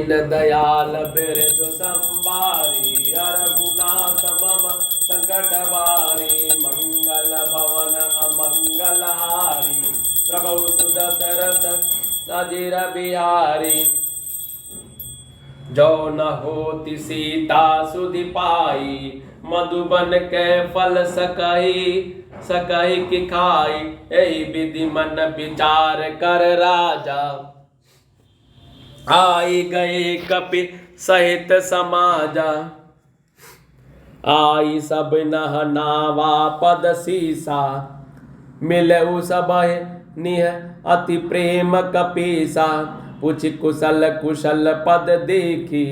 दीन दयाल बिरदु संभारी रघुनाथ मम संकट बारी मंगल भवन अमंगल हारी प्रभु सुदशरथ अजिर बिहारी जो न होति सीता सुधि पाई मधुबन के फल सकहि कि खाई यही विधि मन विचार कर राजा आई गए कपि सहित समाजा आई सब नह नावा पद सीसा मिलऊ सब निह अति प्रेम कपीसा पूछ कुशल कुशल पद देखी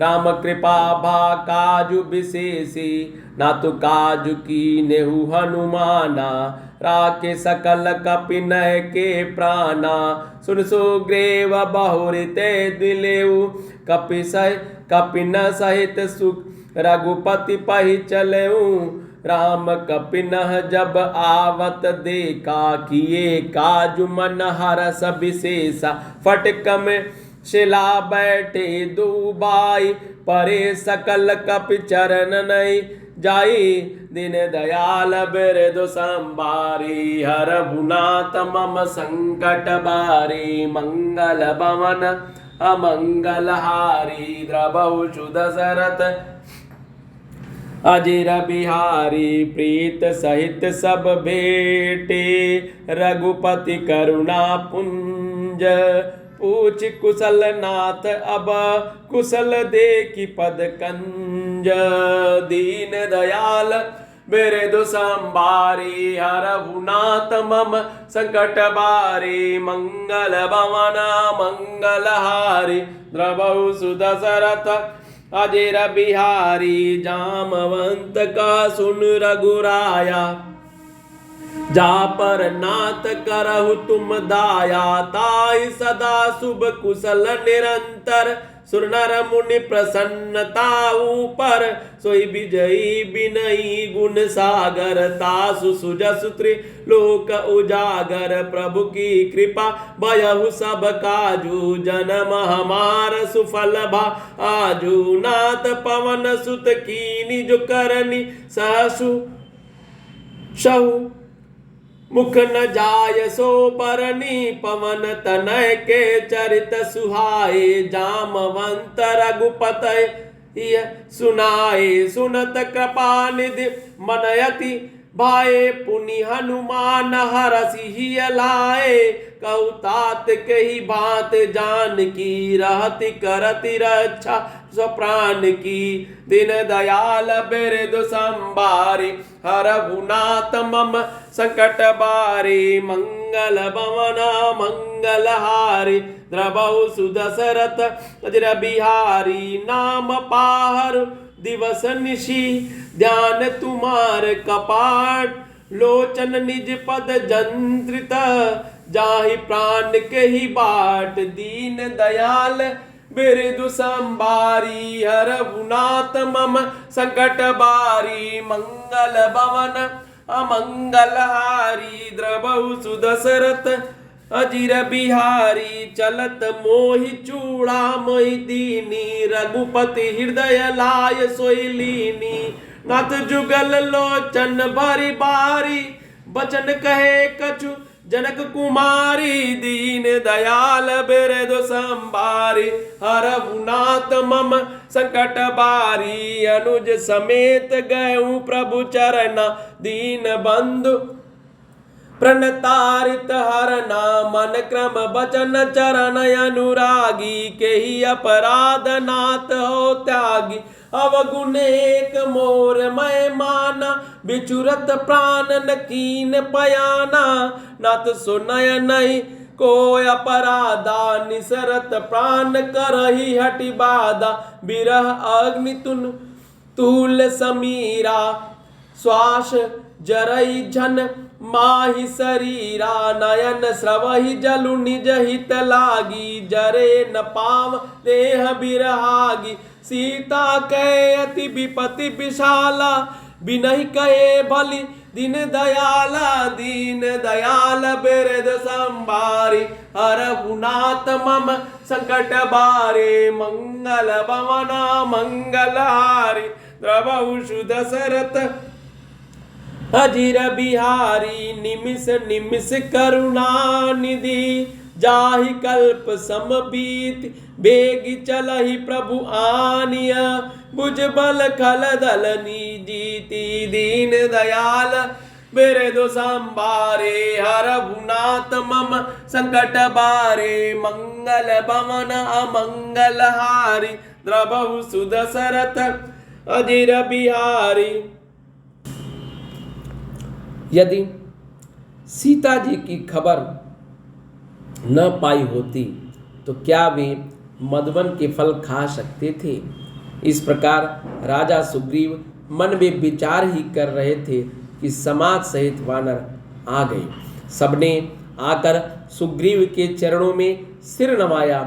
राम कृपा भा काजु विशेषी ना तो काजु की नेहु हनुमाना राके सकल कपिनय के प्राणा सुन सुग्रीव बहुरिते दिलेऊ कपिन सहित सुख रघुपति पहि चलेऊ राम कपिनह जब आवत देखा किए काजु मन हरस विशेषा फटक में शिला बैठे दुबाई परे सकल कपि चरण नहीं जाई दिन दयाल बिरदु संभारी रघुनाथ मम संकट बारी मंगल भवन अमंगल हारी द्रवहु सुदशरथ अजिर बिहारी प्रीत सहित सब भेटे रघुपति करुणा पुंज पूछ कुशल नाथ अब कुशल देखि पद कंज दीन दयाल बिरदु संभारी रघुनाथ मम संकट बारी मंगल भवन मंगल हारी द्रवहु सुदशरथ अजिर बिहारी जामवंत का सुन रघुराया जा पर नाथ करहु तुम दाया ताई सदा शुभ कुशल निरंतर सुर नर मुनि प्रसन्नता ऊपर सोई विजयी बिनई गुण सागर तासु सुजसु त्रिलोक उजागर प्रभु की कृपा भयहु सब काजू जन्म हमार सुफल भा आजू नाथ पवन सुत कीनि जो करनी सहसु सहु मुख न जाय सो बरनी पवन तनय के चरित सुहाए जामवंत रघुपतय सुनाए सुनत कृपा निधि मनयति भाए पुनि हनुमान हरसि हिय लाए कहु तात कही बात जान की रहति करति रक्षा स्वप्राण की दिन दयाल बिरदु संभारी रघुनाथ मम संकट बारी मंगल भवन मंगल हारी द्रवहु सुदशरथ अजिर बिहारी नाम पाहर दिवस निशि ध्यान तुम्हार कपाट लोचन निज पद जंत्रित जाहि प्राण के ही बाट दीन दयाल बिरदु संभारी रघुनाथ मम संकट बारी मंगल भवन अमंगल हारी द्रवहु सुदशरथ अजिर बिहारी चलत मोहि चूड़ा मोहि दीनी रघुपति हृदय लाय सोई लीनी नाथ जुगल लोचन भरी बारी बचन कहे कछु जनक कुमारी दीन दयाल बिरदु संभारी रघुनाथ मम संकट बारी अनुज समेत गयऊ प्रभु चरण दीन बंधु प्रणतारित हरना मन क्रम बचन चरण अनुरागी के ही अपराध नाथ हो त्यागी अवगुण एक मोर मैं माना बिचुरत प्राण न कीन पयाना नाथ सुनय नहीं को अपराधा निसरत प्राण करही हटि बाधा बिरह अग्नि तुन तूल समीरा श्वास जरई झन माहि शरीरा नयन स्रवहि जलु निज हित लागी जरे न पाव देह बिरहागी सीता कहे अति विपति विशाला बिनहि कहे भली दीन दयाल बिरद संभारी रघुनाथ मम संकट बारे मंगल भवन मंगलहारी द्रवहु दशरथ अजीर बिहारी निमिष निमिष करुणा निधि जाहि कल्प समबीत बेग चलहि प्रभु आनिय भुज बल खल दल जीती दीन दयाल मेरे दो संबारे हर भुनाथ मम संकट बारे मंगल भवन अमंगल हारी द्रवहु सुदशरथ अजीर बिहारी। यदि सीता जी की खबर न पाई होती तो क्या वे मधुवन के फल खा सकते थे? इस प्रकार राजा सुग्रीव मन में विचार ही कर रहे थे कि समाज सहित वानर आ गए। सबने आकर सुग्रीव के चरणों में सिर नवाया।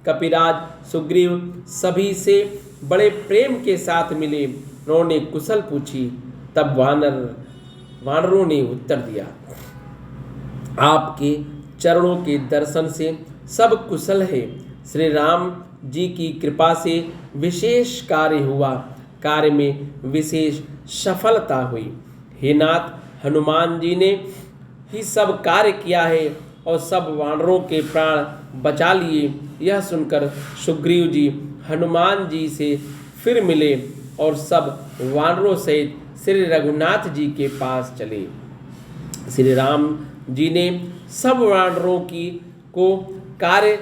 कपिराज सुग्रीव सभी से बड़े प्रेम के साथ मिले। उन्होंने कुशल पूछी। तब वानरों ने उत्तर दिया, आपके चरणों के दर्शन से सब कुशल है। श्री राम जी की कृपा से विशेष कार्य हुआ, कार्य में विशेष सफलता हुई। हे नाथ, हनुमान जी ने ही सब कार्य किया है और सब वानरों के प्राण बचा लिए। यह सुनकर सुग्रीव जी हनुमान जी से फिर मिले और सब वानरों सहित श्री रघुनाथ जी के पास चले। श्री राम जी ने सब वानरों को कार्य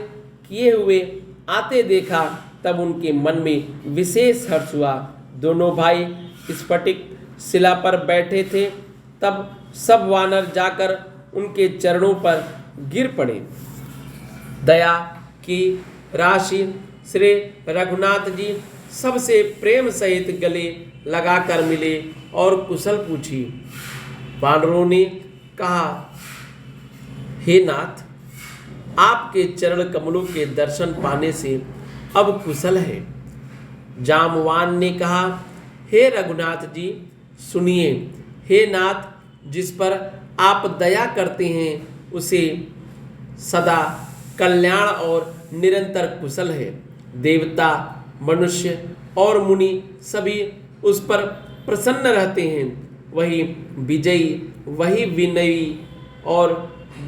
किए हुए आते देखा। तब उनके मन में विशेष हर्ष हुआ। दोनों भाई स्फटिक शिला पर बैठे थे। तब सब वानर जाकर उनके चरणों पर गिर पड़े। दया की राशि श्री रघुनाथ जी सबसे प्रेम सहित गले लगाकर मिले और कुशल पूछी। वानरों ने कहा, हे नाथ, आपके चरण कमलों के दर्शन पाने से अब कुशल है। जामवान ने कहा, हे रघुनाथ जी सुनिए। हे नाथ, जिस पर आप दया करते हैं उसे सदा कल्याण और निरंतर कुशल है। देवता, मनुष्य और मुनि सभी उस पर प्रसन्न रहते हैं। वही विजयी, वही विनयी और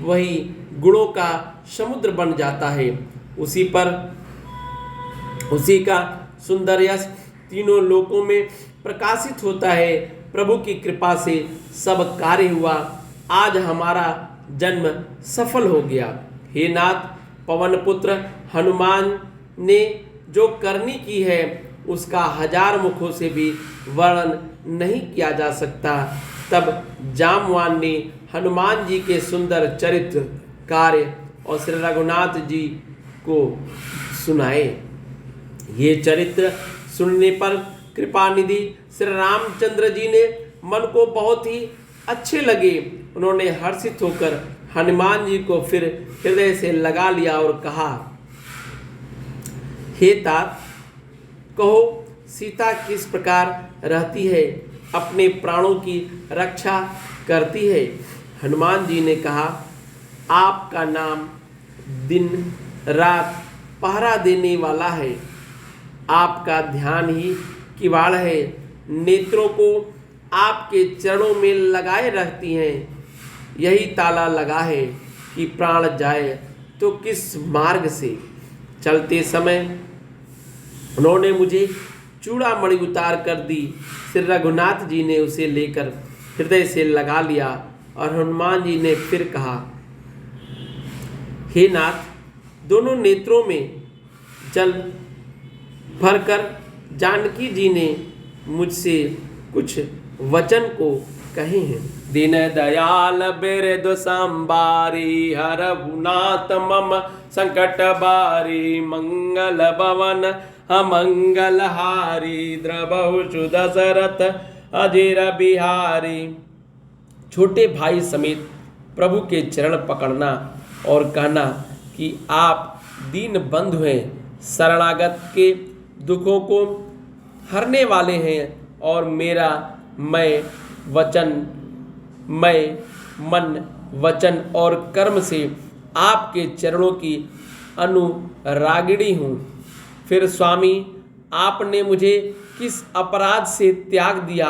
वही गुणों का समुद्र बन जाता है। उसी का सुंदर यश तीनों लोकों में प्रकाशित होता है। प्रभु की कृपा से सब कार्य हुआ। आज हमारा जन्म सफल हो गया। हे नाथ, पवन पुत्र हनुमान ने जो करनी की है उसका 1000 मुखों से भी वर्णन नहीं किया जा सकता। तब जामवान ने हनुमान जी के सुंदर चरित्र, कार्य और श्री रघुनाथ जी को सुनाए। ये चरित्र सुनने पर कृपानिधि श्री रामचंद्र जी ने मन को बहुत ही अच्छे लगे। उन्होंने हर्षित होकर हनुमान जी को फिर हृदय से लगा लिया और कहा, हे तात, कहो सीता किस प्रकार रहती है, अपने प्राणों की रक्षा करती है? हनुमान जी ने कहा, आपका नाम दिन रात पहरा देने वाला है। आपका ध्यान ही किवाड़ है। नेत्रों को आपके चरणों में लगाए रखती हैं। यही ताला लगा है कि प्राण जाए तो किस मार्ग से। चलते समय उन्होंने मुझे चूड़ामणि उतार कर दी। श्री रघुनाथ जी ने उसे लेकर हृदय से लगा लिया और हनुमान जी ने फिर कहा, हे नाथ, दोनों नेत्रों में जल भरकर जानकी जी ने मुझसे कुछ वचन को कहे हैं। दीन दयाल बिरदु संबारी हरहुनाथ मम संकट बारी मंगल भवन अमंगल हारी द्रवहु दशरथ अजीर बिहारी। छोटे भाई समेत प्रभु के चरण पकड़ना और कहना कि आप दीन बंधु हैं, शरणागत के दुखों को हरने वाले हैं और मेरा मन वचन और कर्म से आपके चरणों की अनुरागिणी हूँ। फिर स्वामी, आपने मुझे किस अपराध से त्याग दिया?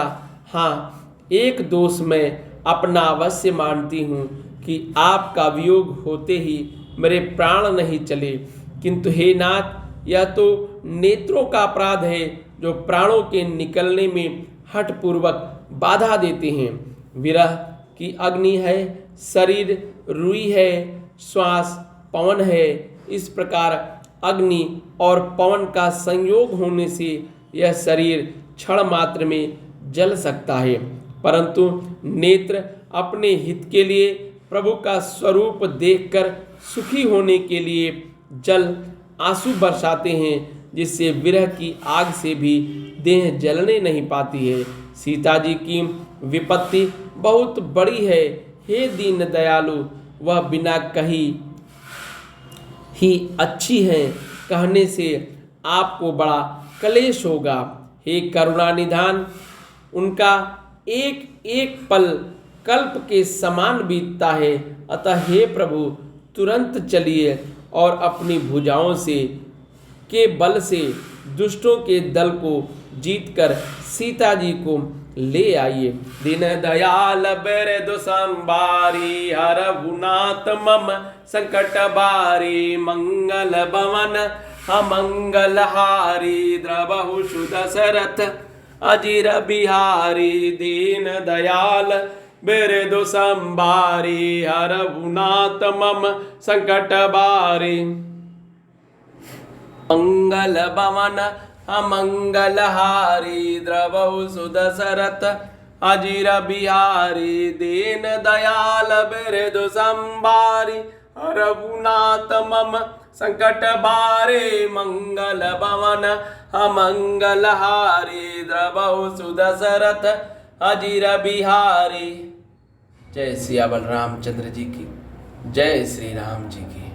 हाँ, एक दोष मैं अपना अवश्य मानती हूँ कि आपका वियोग होते ही मेरे प्राण नहीं चले, किंतु हे नाथ, यह तो नेत्रों का अपराध है जो प्राणों के निकलने में हठपूर्वक बाधा देते हैं। विरह की अग्नि है, शरीर रुई है, श्वास पवन है। इस प्रकार अग्नि और पवन का संयोग होने से यह शरीर क्षण मात्र में जल सकता है, परंतु नेत्र अपने हित के लिए प्रभु का स्वरूप देखकर सुखी होने के लिए जल आंसू बरसाते हैं, जिससे विरह की आग से भी देह जलने नहीं पाती है। सीता जी की विपत्ति बहुत बड़ी है, हे दीन दयालु, वह बिना कही ही अच्छी है, कहने से आपको बड़ा क्लेश होगा। हे करुणा निधान, उनका एक एक पल कल्प के समान बीतता है, अतः हे प्रभु तुरंत चलिए और अपनी भुजाओं से के बल से दुष्टों के दल को जीतकर सीता जी को ले आइए। दीन दयाल बिरधु संबारी, हरहुनाथ मम संकट बारी, मंगल भवन अमंगल हारी, द्रवहु सुदशरथ अजिर बिहारी। दीन दयाल बिरधु संबारी, हरहुनाथ मम संकट बारी, मंगल भवन अमंगल हारी, द्रवहु सुदशरथ अजिर बिहारी। दीन दयाल बिरधु संबारी, रघुनाथ मम संकट बारे, मंगल भवन अमंगल हारी, द्रवहु सुदशरथ अजिर बिहारी। जय सिया बलरामचंद्र जी की, जय श्री राम जी की।